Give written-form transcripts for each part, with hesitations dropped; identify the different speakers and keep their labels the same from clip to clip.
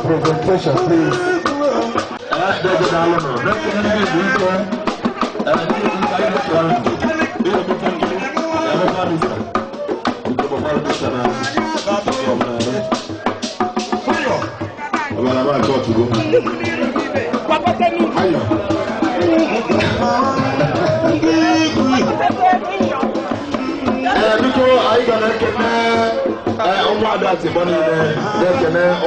Speaker 1: Presentation, please. That's the money there. That's the name.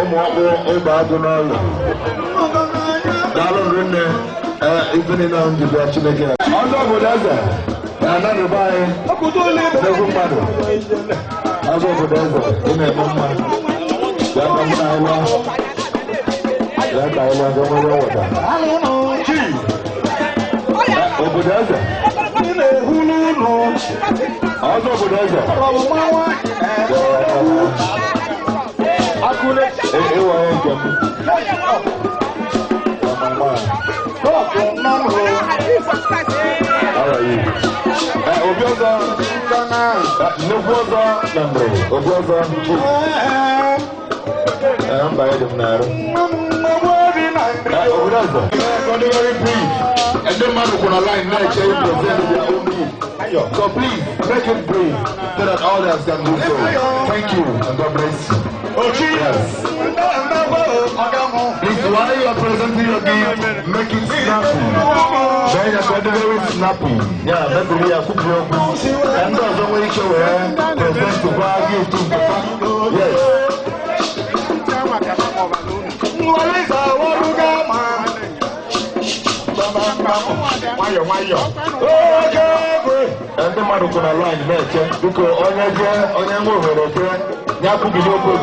Speaker 1: Even in the direction again. Also, Budaza. Another by also Budaza. In a moment. That I want to know what. Budaza. Also Budaza. So please make it brief so that others can do so. Thank you and God bless you. Yes. Please, while you are presenting your gift, make it snappy. Very snappy. Yeah, that's the way I could do. And also when you show present to buy gift to yes. And the man who can align the match because on your move, Yaku be no good.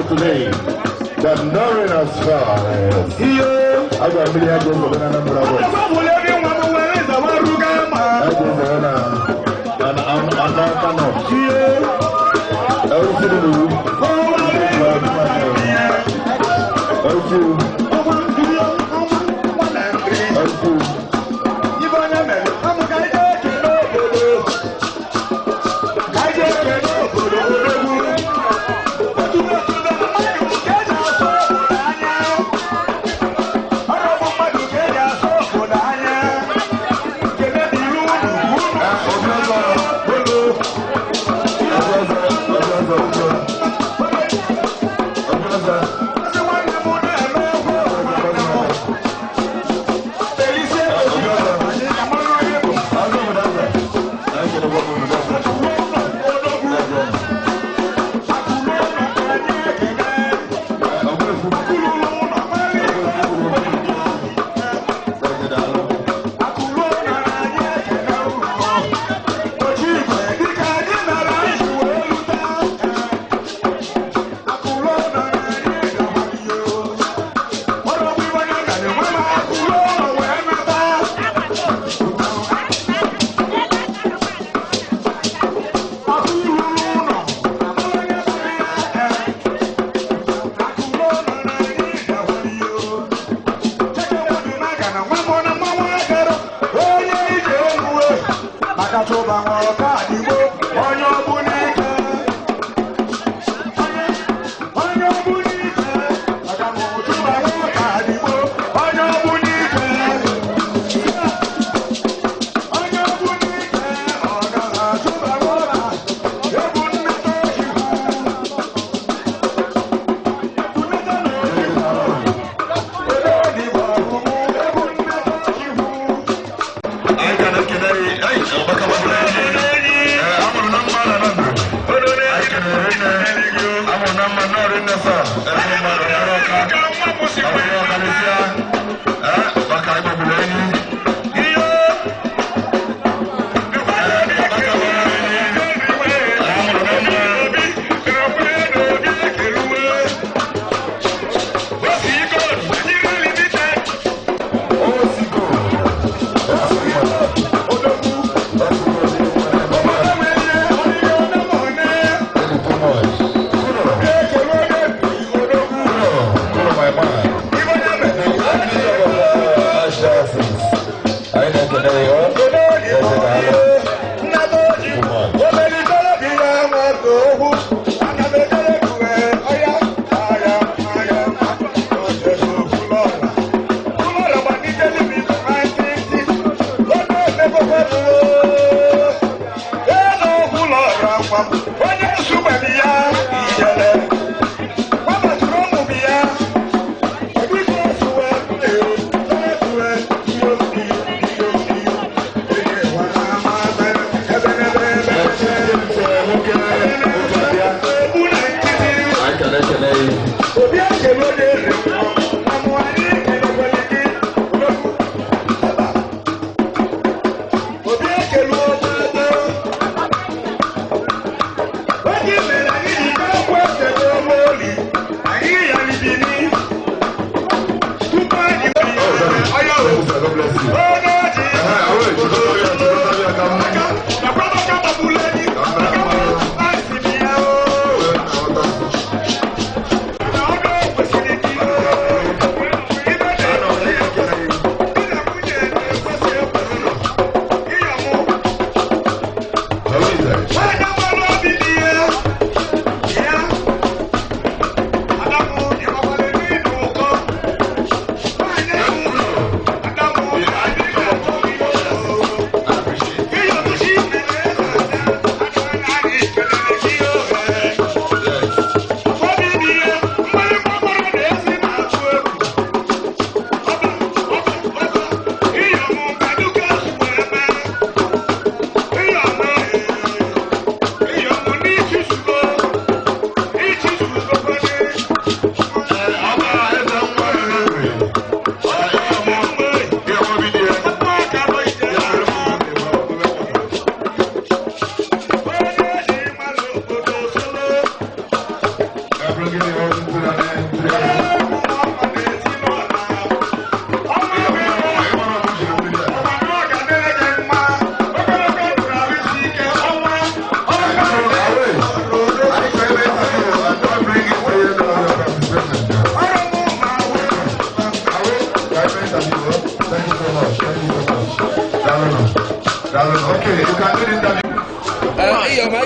Speaker 1: Today, that knowing us far, I got a million of number of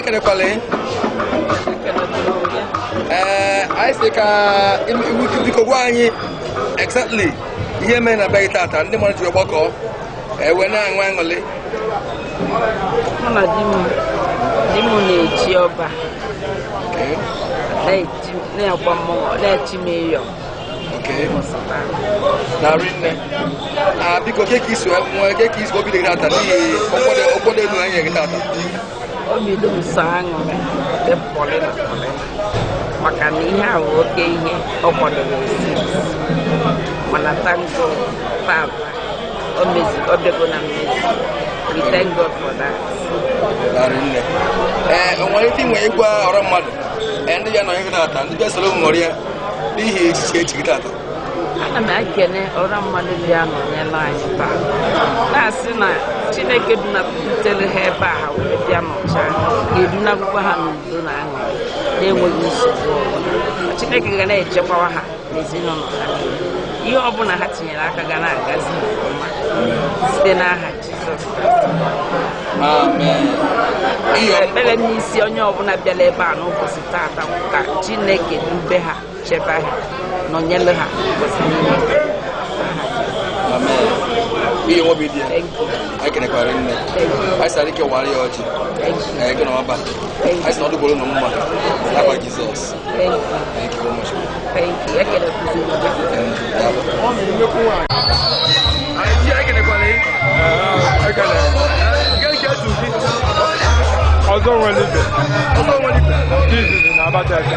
Speaker 2: ekele kwale. I say ka biko gwa anyị exactly ihe mere na be tata ndị mmadụ ji ọgbakọ ewe na anwa aṅụlị.
Speaker 3: Mama di mu na-eji ọba. Na-agba mmụọ na-echi m eyo.
Speaker 2: Na rinne. Biko keki isu obi dị tata n'ihi okwodo elu anyị gị tata.
Speaker 3: Obi dị m sọ aṅụrị dị pọlị na pọlị maka na ihe ahụ oke ihe ọ kwadoro esi mana tango tata o bego na mmezi. We thank God for that.
Speaker 2: Rinne. Onwere ike inwe ịgwa ọrụ mmadụ ndị ya nọ ihe tata ndị bịa soro ṅụrị ya n'ihi echiche echi tata.
Speaker 3: Ana m ekene ọrụ mmadụ ndị a nọnyela anyị taa na-asị na Chineke dunabutere ha ebe a ha wee bịa n'ọcha ga-edunagwukwa ha n'udo na aṅụrị na-enweghị nsogbu ọbụla. Chineke ga na-echekwawa ha n'ezinụlọ ha ihe ọbụla ha tinyere aka ga na-agazi ọma site n'aha Jizọs Kraịst. Ekpere n'isi onye ọbụla bịara ebe a n'ụbọchị taata ka Chineke dube ha chebe ha nọnyere ha ụbọchị niile.
Speaker 2: Ihe nwobi dị ya anyị kenekwara nne anyị sara ike wara ya ọjị ego na ọba anyị si na ọdụgboro na mma n'akwa Jizọs. Thank you very much.
Speaker 4: Ọzọ nwere ibe izizi na Abakaliki.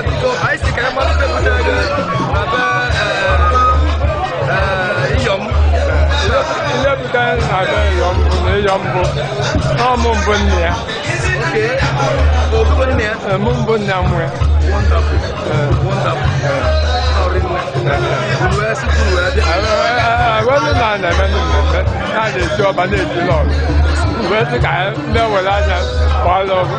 Speaker 2: Biko anyị si ka mmadụ pepụtara gị na be Iyom.
Speaker 4: Ihe butere na be Iyom bụ na Iyom bụ ọmụ mbụ nne ya. Mụ mbụ nne ya mụ ya. Agwọzi na na-eme mmemme na-eji ọba na-eji lọrụ wee sị ka ndị were anya gbara ọgwụ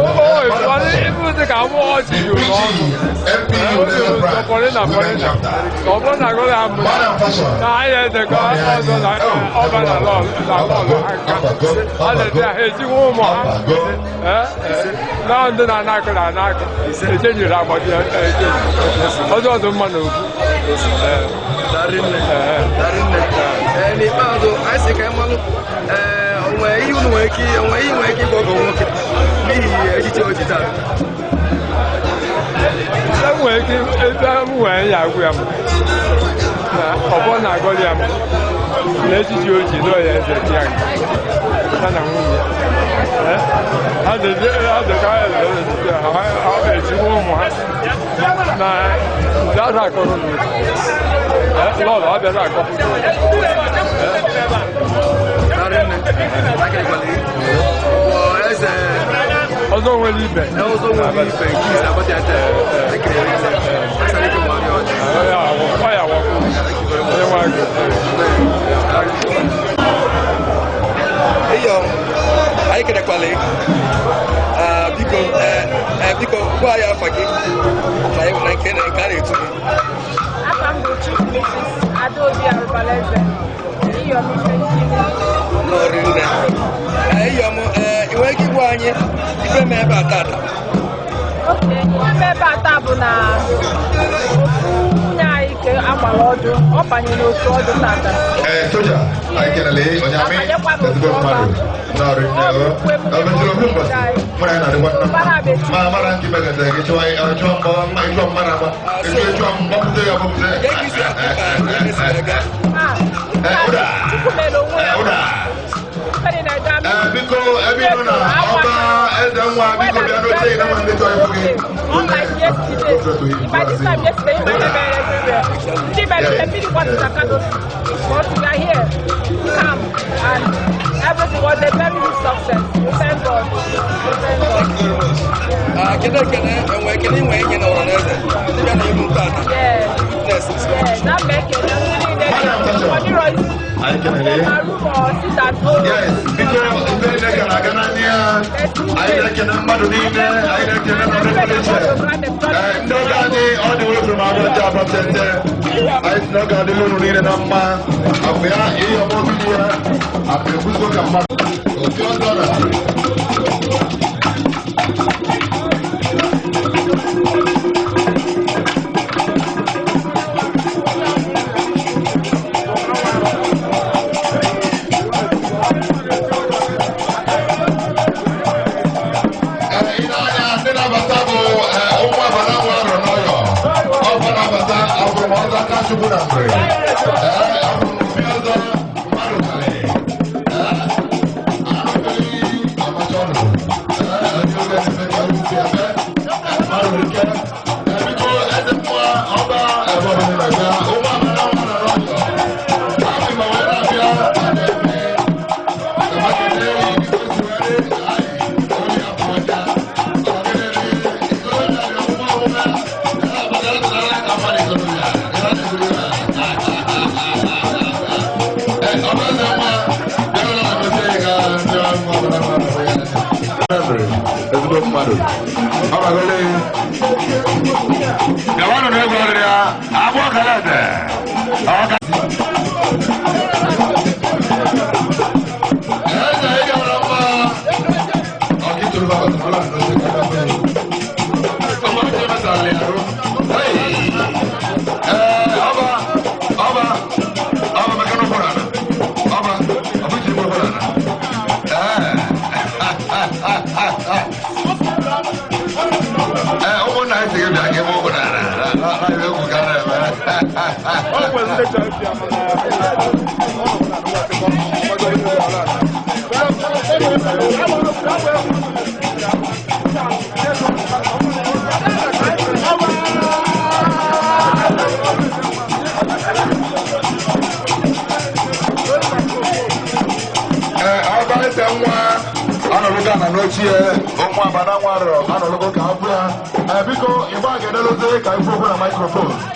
Speaker 4: ịbụzi ka mụ ọchị juru n'ọnụ pọrị na pọrị na ọ bụrụ na agụrụ ha mmụta na anyị edekọ ọzọ na ọba na lọlụ aka a na-ede ha ejiwo ụmụ ha na ndị na-anakụ na anakụ echenjiri agbati eche ọzọ ọzọ mma na okwu.
Speaker 2: N'ikpeazụ anyị si ka mmanụ onwe ihe unu nwere ike ịgwa ọgọ nwoke n'ihi echiche oji taa.
Speaker 4: Enwere ike ebe m nwere ya agwụ ya m na ọbọ na-agọli ya m na echiche oji nọ ya eze di ya ha na nwunye ya ha dịka ha ejikwa ụmụ ha na ndị azụ akọrọ n'otu lọlọ ọ bịara akọ ọzọ nwere ibe
Speaker 2: anyị kenekwala biko gwa ya afa gị na nke a na-etu gị.
Speaker 5: Afa m bụ Chief Mrs. Adaobi Arụbaleze Iyom
Speaker 2: n'ọrụ nne. Iyom ị nwere ike ịgwa anyị ife mee ebe a tata?
Speaker 5: ihe mee ebe a taa bụ na nwunye anyị ke agbara ọdụ ọ banyere otu ọdụ tata.
Speaker 1: Soja, anyị kelele onye amị ezigbo mmadụ n'ọrụ nne ọbụjiri obi mbọsị mụra ya na-adịkwa nna mara nke megata gị chụọ mmara ama chụọ mgbapụta ya gbapụta biko ebe ị nọ na ọba eze nwa biko bịa n'oche ị na nwa ndị chọrọ ịbụ gị.
Speaker 5: Unlike yesterday, by this time yesterday, you might have been everywhere. The meeting was in Chicago, but we are here, calm, and everything was a very big success. We thank God.
Speaker 2: Kene nwe nye na ọranaeze ndị na ibu tata.
Speaker 5: Yes, that make it really money rise.
Speaker 1: I can hear.
Speaker 5: Yes,
Speaker 1: because na-ekele agana ndị ya anyị na-ekele mmadụ niile anyị na-ekele na ndị oge anyị ọ dị wepụrụ ma abụọ ndị abọtete anyị si n'oge adịghị unu niile na mma abụ ya ihe ọmụbido ya abụ ekwuzo ka mmadụ oke ọzọ na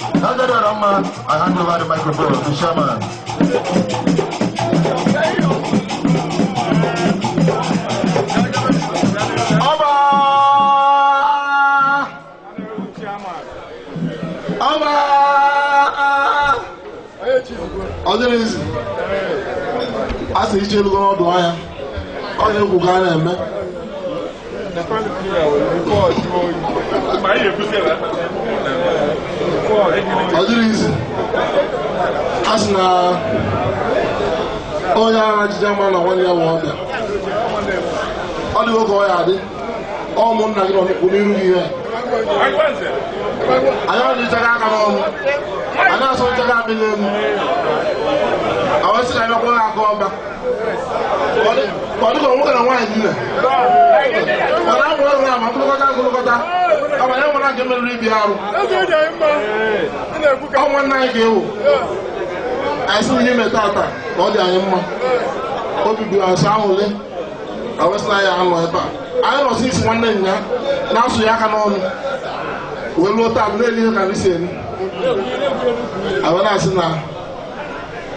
Speaker 1: I hand over the microphone to Shaman. Others, as each other go to I am. All you can eme. Others, as na onye agha German na nwanne ya nwoke. Ọ dị oge ọ ya adị. Ụmụnna gị nọ n'iru gị ihe. Anyị ọ dịchaga aka n'ọnụ. Anyị asọ nchaga abị n'elu. Àwọn sì náà kọ́ akọ ọba. Ọdún kan wọ́n kàn wáyé nílẹ̀. Ọ̀dà àbúrò rẹ̀ àmọ́ kúlókọ́tà. Ọmọ yẹn wọn náà jẹ́ mẹ́rin ibi àrùn. Ọmọ náà yẹ kéwò. Àìsàn yìí mẹ́ta àtà kọ́ di àyè mọ́. Ó bìbì àṣà ahùn lé. Àwọn sì náà yà á lọ ẹ̀bà. Àyè lọ sí ìsìn wọn náà nyà. Náà sùn yà ká n'ọnụ. Wèé ló tà àbúrò èlé kà ní sèé ní. Àwọn náà sì náà.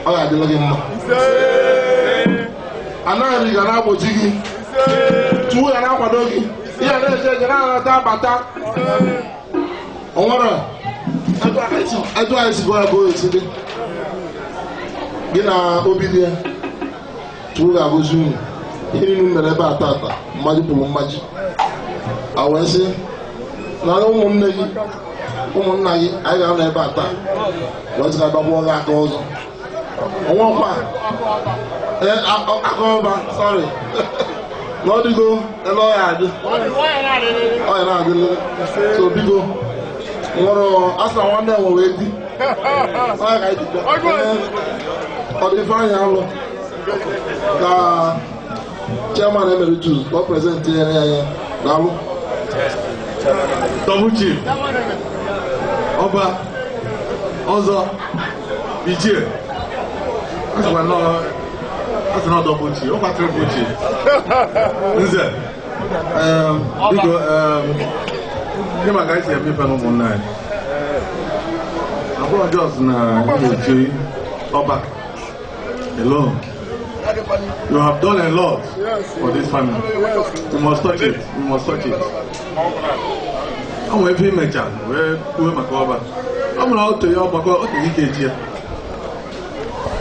Speaker 1: Ọ ga-adịla gị mma. Anaghị ga na-agbochi gị. Tuwu ya na-akwado gị. Ihe na-eje eje na-anata abata. O nwere etu anyị si gwa bụ esi dị. Gị na obi dị ya. Tuwu ga-agụzi unu. Ihe niile mere ebe a tata. Mmaji pụrụ mmaji. A wee sị na ụmụnne gị ụmụnna gị anyị ga-anọ ebe a taa. Wee sị ga-agbagbuo gị aka ọzọ. Ọnwụkwa akọba sorry n'ọdịgo ele ọya adị ọya na-adịle so bigo nwụrụ asị na nwanne enwe wee di ọya ka anyị ọdịfe anya alụ ka chairman emeritus ka ọ prezentị ya ya n'alụ
Speaker 6: Double chief ọba ọzọ ichie That's not double G. What about triple G? Is it? Because my guys here, me for no more night. I'm going just now. You G, or back alone. You have done a lot for this family. You must touch it. You must touch it. I'm going to make a I'm going to your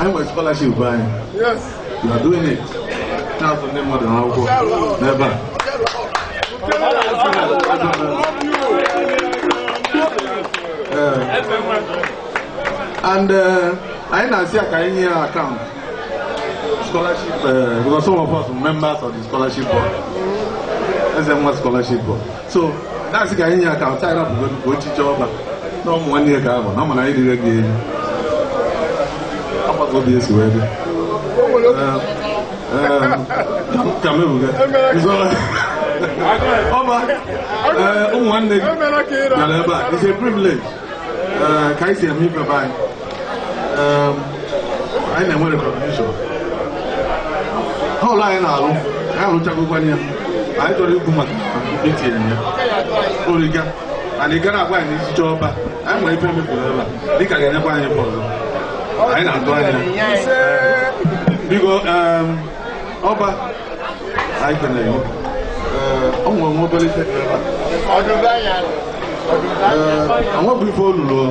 Speaker 6: I'm a scholarship buying. Yes. You are doing it. Now to name more than I'll go. Never. And I now see a kind of account scholarship because some of us are members of the scholarship board. SM1 scholarship board. So that's the kind of account. I have to go to job. No one year ago, no one I did again. I'm not going to be a sweater. Come here. One day, it's a privilege. Can I see me provide? I never went to permission. How long I don't talk about you. I told you, come on, and you got to this job. I'm going to pay me forever. They can never buy any problem. I don't buy it. Because, Oba, I can know. I'm going to mobile. I want before the law.